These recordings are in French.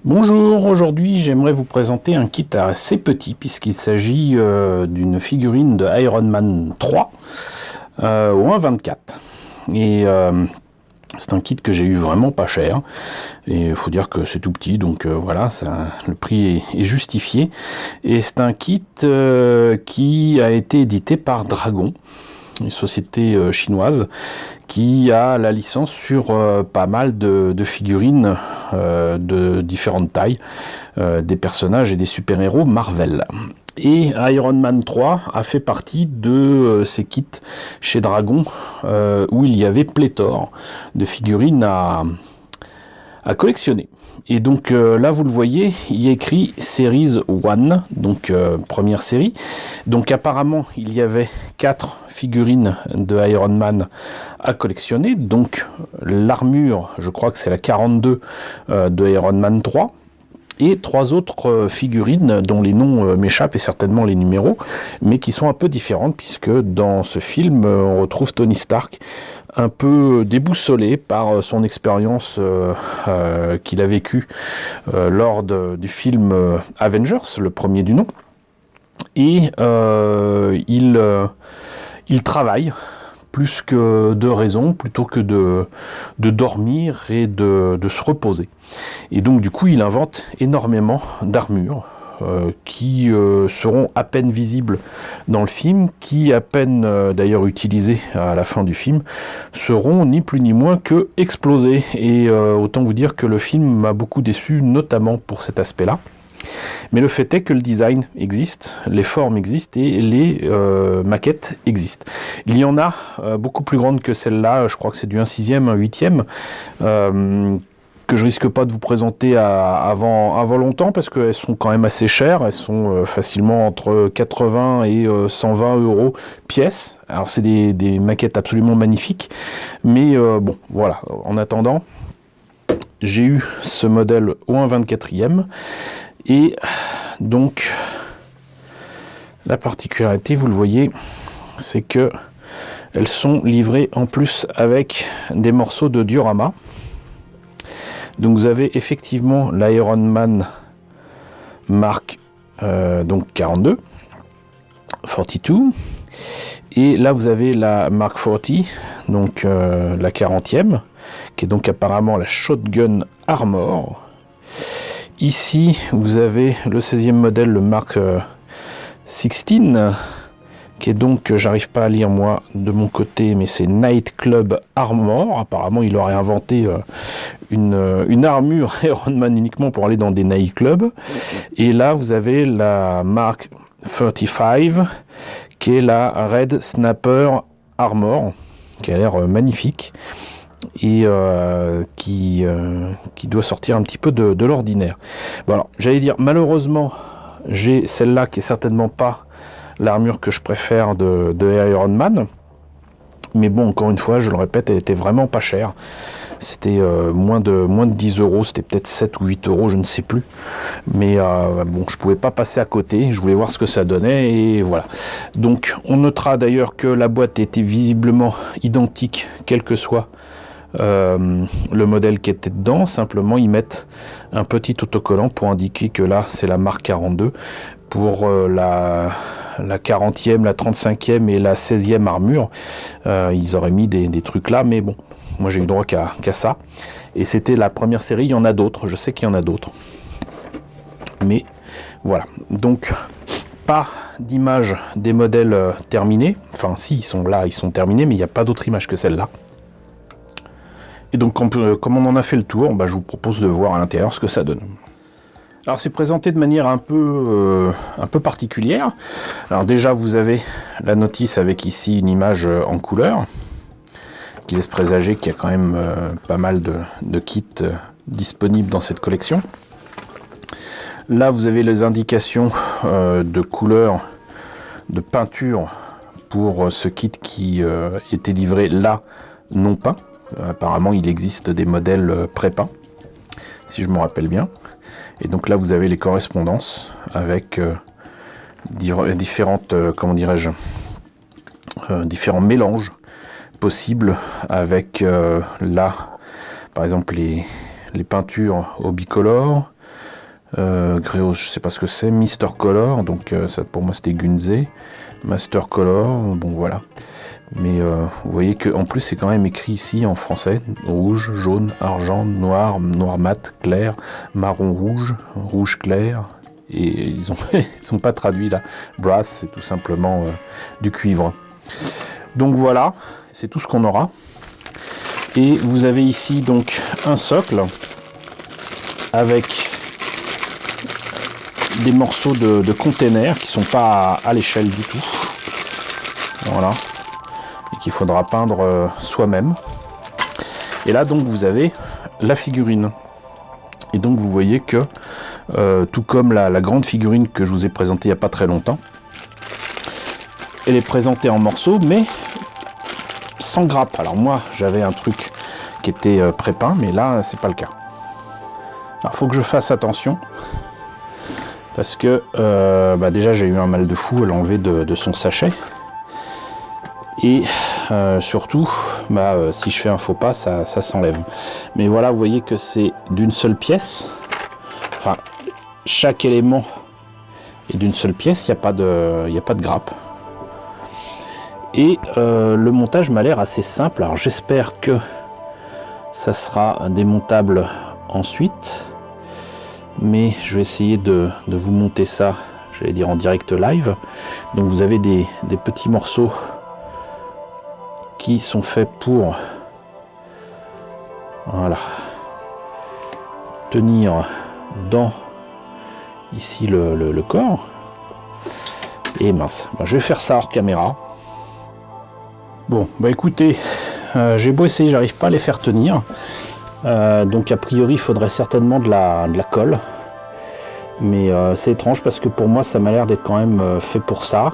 Bonjour, aujourd'hui j'aimerais vous présenter un kit assez petit puisqu'il s'agit d'une figurine de Iron Man 3 au 1,24. Et c'est un kit que j'ai eu vraiment pas cher. Et il faut dire que c'est tout petit, donc voilà, le prix est justifié. Et c'est un kit qui a été édité par Dragon, une société chinoise qui a la licence sur pas mal de figurines de différentes tailles, des personnages et des super-héros Marvel. Et Iron Man 3 a fait partie de ces kits chez Dragon où il y avait pléthore de figurines à collectionner. Et donc là vous le voyez, il y a écrit Series 1, donc première série. Donc apparemment il y avait 4 figurines de Iron Man à collectionner. Donc l'armure, je crois que c'est la 42 de Iron Man 3. Et 3 autres figurines dont les noms m'échappent et certainement les numéros, mais qui sont un peu différentes puisque dans ce film on retrouve Tony Stark un peu déboussolé par son expérience qu'il a vécue lors du film Avengers, le premier du nom. Et il travaille plus que de raison, plutôt que de dormir et de se reposer. Et donc du coup il invente énormément d'armures qui seront à peine visibles dans le film, qui à peine d'ailleurs utilisées à la fin du film, seront ni plus ni moins que explosées. Et autant vous dire que le film m'a beaucoup déçu, notamment pour cet aspect-là. Mais le fait est que le design existe, les formes existent et les maquettes existent. Il y en a beaucoup plus grandes que celle-là, je crois que c'est du 1/6, 1/8, que je risque pas de vous présenter avant longtemps parce qu'elles sont quand même assez chères. Elles sont facilement entre 80 et 120 euros pièce. Alors c'est des maquettes absolument magnifiques, mais bon voilà, en attendant, j'ai eu ce modèle au 1/24. Et donc la particularité, vous le voyez, c'est que elles sont livrées en plus avec des morceaux de diorama. Donc vous avez effectivement l'Iron Man marque donc 42, et là vous avez la marque 40, donc la 40e, qui est donc apparemment la Shotgun Armor. Ici, vous avez le 16e modèle, le Mark 16, qui est donc, j'arrive pas à lire moi de mon côté, mais c'est Night Club Armor. Apparemment, il aurait inventé une armure Iron Man uniquement pour aller dans des night clubs. Et là, vous avez la Mark 35, qui est la Red Snapper Armor, qui a l'air magnifique. Et qui doit sortir un petit peu de l'ordinaire. Bon, alors, j'allais dire, malheureusement, j'ai celle-là qui est certainement pas l'armure que je préfère de Iron Man. Mais bon, encore une fois, je le répète, elle était vraiment pas chère. C'était moins de 10 euros, c'était peut-être 7 ou 8 euros, je ne sais plus. Mais bon, je pouvais pas passer à côté, je voulais voir ce que ça donnait, et voilà. Donc, on notera d'ailleurs que la boîte était visiblement identique, quel que soit le modèle qui était dedans. Simplement ils mettent un petit autocollant pour indiquer que là c'est la marque 42 pour la 40e, la 35e et la 16e armure. Ils auraient mis des trucs là, mais bon, moi j'ai eu droit qu'à ça, et c'était la première série. Il y en a d'autres, je sais qu'il y en a d'autres, mais voilà. Donc pas d'image des modèles terminés, enfin si, ils sont là, ils sont terminés, mais il n'y a pas d'autre image que celle-là. Et donc, comme on en a fait le tour, je vous propose de voir à l'intérieur ce que ça donne. Alors, c'est présenté de manière un peu particulière. Alors déjà, vous avez la notice avec ici une image en couleur, qui laisse présager qu'il y a quand même pas mal de kits disponibles dans cette collection. Là, vous avez les indications de couleur, de peinture pour ce kit qui était livré là, non peint. Apparemment, il existe des modèles pré-peints, si je me rappelle bien. Et donc là, vous avez les correspondances avec différentes, comment dirais-je, différents mélanges possibles avec là, par exemple, les peintures au bicolore, Greos, je sais pas ce que c'est. Mister Color, donc ça, pour moi c'était Gunze. Master Color, bon voilà. Mais vous voyez que en plus c'est quand même écrit ici en français: rouge, jaune, argent, noir, noir mat, clair, marron rouge, rouge clair. Et ils ont pas traduit là. Brass, c'est tout simplement du cuivre. Donc voilà, c'est tout ce qu'on aura. Et vous avez ici donc un socle avec des morceaux de container qui sont pas à l'échelle du tout. Voilà. Et qu'il faudra peindre soi-même. Et là donc vous avez la figurine. Et donc vous voyez que tout comme la grande figurine que je vous ai présentée il n'y a pas très longtemps, elle est présentée en morceaux mais sans grappe. Alors moi j'avais un truc qui était pré-peint, mais là c'est pas le cas. Alors faut que je fasse attention parce que déjà j'ai eu un mal de fou à l'enlever de son sachet. Et surtout, si je fais un faux pas, ça s'enlève. Mais voilà, vous voyez que c'est d'une seule pièce. Enfin, chaque élément est d'une seule pièce, il n'y a pas de grappe. Et le montage m'a l'air assez simple. Alors j'espère que ça sera démontable ensuite. Mais je vais essayer de vous monter ça, j'allais dire en direct live. Donc vous avez des petits morceaux qui sont faits pour tenir dans ici le corps. Et mince, je vais faire ça hors caméra. Bon, écoutez, j'ai beau essayer, j'arrive pas à les faire tenir. Donc a priori il faudrait certainement de la colle. Mais c'est étrange parce que pour moi ça m'a l'air d'être quand même fait pour ça.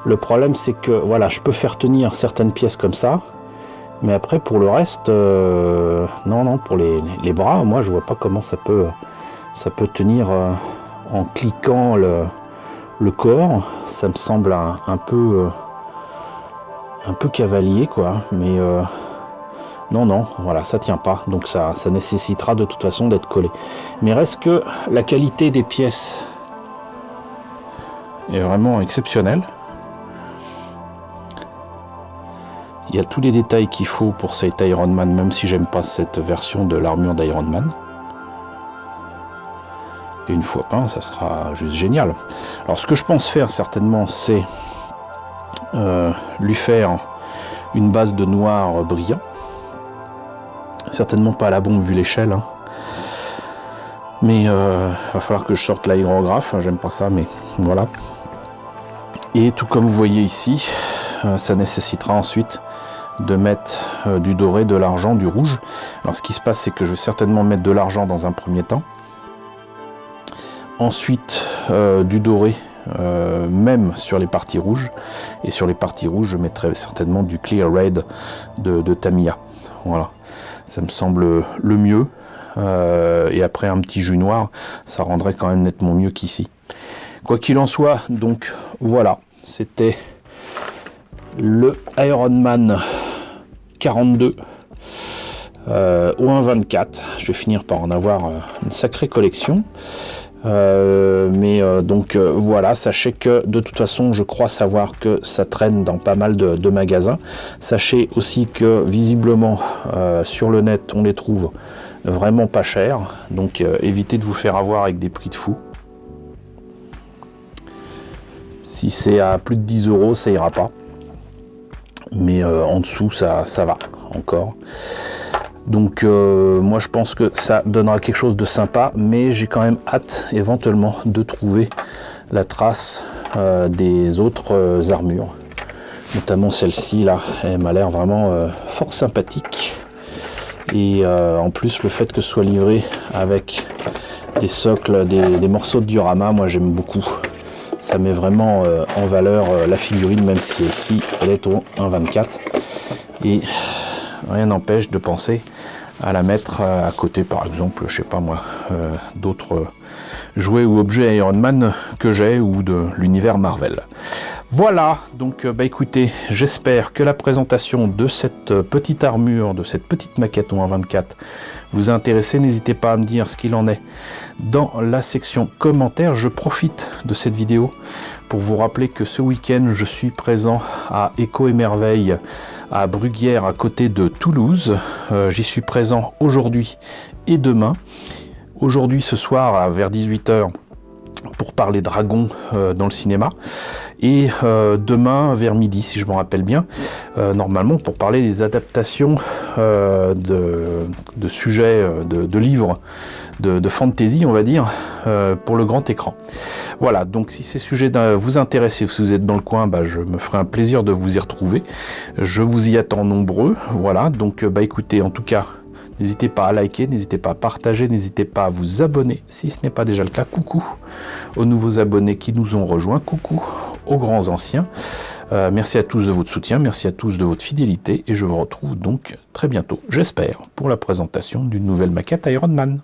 Le problème c'est que voilà, je peux faire tenir certaines pièces comme ça, mais après pour le reste, non, pour les bras, moi je vois pas comment ça peut tenir en cliquant le corps. Ça me semble un peu cavalier quoi, mais non, voilà, ça tient pas, donc ça nécessitera de toute façon d'être collé. Mais reste que la qualité des pièces est vraiment exceptionnelle. Il y a tous les détails qu'il faut pour cet Iron Man, même si j'aime pas cette version de l'armure d'Iron Man. Et une fois peint, ça sera juste génial. Alors ce que je pense faire certainement, c'est lui faire une base de noir brillant. Certainement pas à la bombe vu l'échelle. Hein. Mais va falloir que je sorte l'aérographe, j'aime pas ça, mais voilà. Et tout comme vous voyez ici, ça nécessitera ensuite de mettre du doré, de l'argent, du rouge. Alors ce qui se passe, c'est que je vais certainement mettre de l'argent dans un premier temps. Ensuite du doré, même sur les parties rouges. Et sur les parties rouges, je mettrai certainement du Clear Red de Tamiya. Voilà, ça me semble le mieux. Et après un petit jus noir, ça rendrait quand même nettement mieux qu'ici. Quoi qu'il en soit, donc voilà, c'était le Iron Man 42 au 1.24. Je vais finir par en avoir une sacrée collection. Donc voilà, sachez que de toute façon je crois savoir que ça traîne dans pas mal de magasins. Sachez aussi que visiblement sur le net on les trouve vraiment pas chers, donc évitez de vous faire avoir avec des prix de fou. Si c'est à plus de 10 €, ça ira pas, mais en dessous ça va encore. Donc moi je pense que ça donnera quelque chose de sympa, mais j'ai quand même hâte éventuellement de trouver la trace des autres armures, notamment celle-ci là. Elle m'a l'air vraiment fort sympathique, et en plus le fait que ce soit livré avec des socles, des morceaux de diorama, moi j'aime beaucoup. Ça met vraiment en valeur la figurine, même si ici elle est au 1.24, et rien n'empêche de penser à la mettre à côté, par exemple, je sais pas moi, d'autres jouets ou objets Iron Man que j'ai, ou de l'univers Marvel. Voilà, donc écoutez, j'espère que la présentation de cette petite armure, de cette petite maquette en 24 vous a intéressé. N'hésitez pas à me dire ce qu'il en est dans la section commentaires. Je profite de cette vidéo pour vous rappeler que ce week-end, je suis présent à Éco et Merveille à Bruguière, à côté de Toulouse. J'y suis présent aujourd'hui et demain. Aujourd'hui, ce soir, vers 18 h, pour parler dragons dans le cinéma, et demain vers midi, si je me rappelle bien, normalement pour parler des adaptations de sujets, de livres de fantasy, on va dire, pour le grand écran. Voilà, donc si ces sujets vous intéressent, si vous êtes dans le coin, je me ferai un plaisir de vous y retrouver. Je vous y attends nombreux. Voilà, donc écoutez, en tout cas, n'hésitez pas à liker, n'hésitez pas à partager, n'hésitez pas à vous abonner si ce n'est pas déjà le cas. Coucou aux nouveaux abonnés qui nous ont rejoints, coucou aux grands anciens. Merci à tous de votre soutien, merci à tous de votre fidélité et je vous retrouve donc très bientôt, j'espère, pour la présentation d'une nouvelle maquette Iron Man.